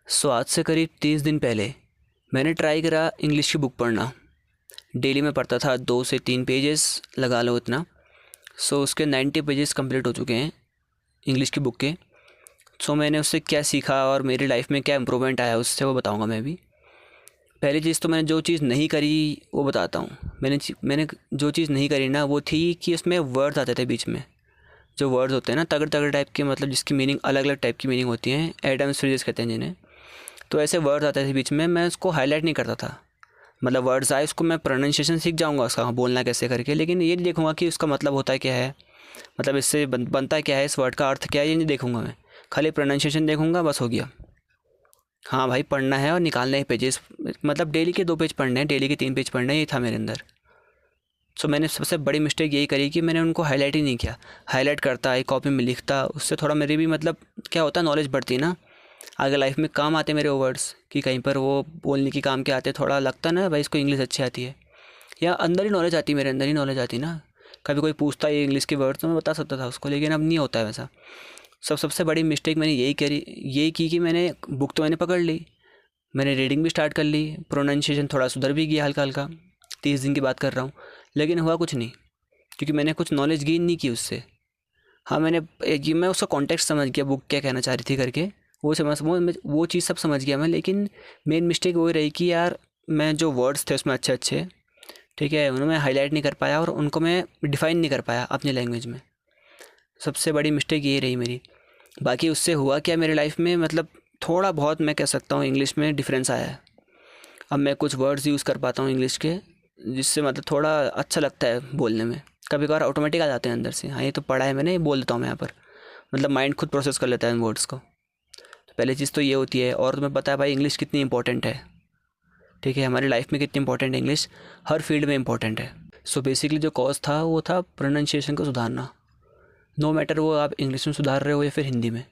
आज से करीब 30 दिन पहले मैंने ट्राई करा इंग्लिश की बुक पढ़ना। डेली मैं पढ़ता था 2 से 3 पेजेस लगा लो इतना। उसके 90 पेजेस कंप्लीट हो चुके हैं इंग्लिश की बुक के। मैंने उससे क्या सीखा और मेरी लाइफ में क्या इम्प्रूवमेंट आया उससे वो बताऊंगा मैं भी। पहली चीज़ तो मैंने जो चीज़ नहीं करी वो बताता हूँ। मैंने जो चीज़ नहीं करी ना वो थी कि उसमें वर्ड्स आते थे बीच में। जो वर्ड्स होते हैं ना तगड़ तगड़ टाइप के, मतलब जिसकी मीनिंग अलग अलग टाइप की मीनिंग होती हैं, एडम्स फ्रेजेस कहते हैं जिन्हें। तो ऐसे वर्ड्स आते थे बीच में, मैं उसको हाईलाइट नहीं करता था। मतलब वर्ड्स आए उसको मैं प्रोनाउंसिएशन सीख जाऊंगा उसका, बोलना कैसे करके, लेकिन ये नहीं देखूंगा कि उसका मतलब होता है क्या है, मतलब इससे बनता क्या है, इस वर्ड का अर्थ क्या है, ये नहीं देखूंगा मैं। खाली प्रोनाउंसिएशन देखूंगा, बस हो गया। हाँ भाई, पढ़ना है और निकालना है पेजेस। मतलब डेली के 2 पेज पढ़ने हैं, डेली के 3 पेज पढ़ने हैं, ये था मेरे अंदर। मैंने सबसे बड़ी मिस्टेक यही करी कि मैंने उनको हाईलाइट ही नहीं किया। हाईलाइट करता, एक कॉपी में लिखता, उससे थोड़ा मेरी भी मतलब क्या होता, नॉलेज बढ़ती ना। आगे लाइफ में काम आते मेरे वो वर्ड्स, कि कहीं पर वो बोलने की काम के आते, थोड़ा लगता ना भाई इसको इंग्लिश अच्छी आती है, या अंदर ही नॉलेज आती, मेरे अंदर ही नॉलेज आती ना। कभी कोई पूछता है इंग्लिश के वर्ड्स तो मैं बता सकता था उसको, लेकिन अब नहीं होता है वैसा। सबसे बड़ी मिस्टेक मैंने यही की कि मैंने बुक तो मैंने पकड़ ली, मैंने रीडिंग भी स्टार्ट कर ली, प्रोनाउंसिएशन थोड़ा सुधर भी गया हल्का हल्का। 30 दिन की बात कर रहा हूँ, लेकिन हुआ कुछ नहीं, क्योंकि मैंने कुछ नॉलेज गेन नहीं की उससे। हाँ, मैं उसका कॉन्टेक्स्ट समझ गया, बुक क्या कहना चाह रही थी करके, वो चीज़ सब समझ गया मैं। लेकिन मेन मिस्टेक वो रही कि यार मैं जो वर्ड्स थे उसमें अच्छे अच्छे, ठीक है, उन्हें मैं हाईलाइट नहीं कर पाया और उनको मैं डिफ़ाइन नहीं कर पाया अपनी लैंग्वेज में। सबसे बड़ी मिस्टेक ये रही मेरी। बाकी उससे हुआ क्या मेरी लाइफ में, मतलब थोड़ा बहुत मैं कह सकता हूँ इंग्लिश में डिफरेंस आया है। अब मैं कुछ वर्ड्स यूज़ कर पाता हूँ इंग्लिश के, जिससे मतलब थोड़ा अच्छा लगता है बोलने में। कभी कभार ऑटोमेटिक आ जाते हैं अंदर से, हाँ ये तो पढ़ा है मैंने, ये बोल देता हूँ मैं यहाँ पर। मतलब माइंड खुद प्रोसेस कर लेता है इन वर्ड्स को। तो पहली चीज़ तो ये होती है। और तुम्हें पता है भाई इंग्लिश कितनी इंपॉर्टेंट है, ठीक है, हमारी लाइफ में कितनी इंपॉर्टेंट है इंग्लिश, हर फील्ड में इंपॉर्टेंट है। बेसिकली जो कॉज था वो था प्रोनाउंसिएशन को सुधारना। नो मैटर वो आप इंग्लिश में सुधार रहे हो या फिर हिंदी में।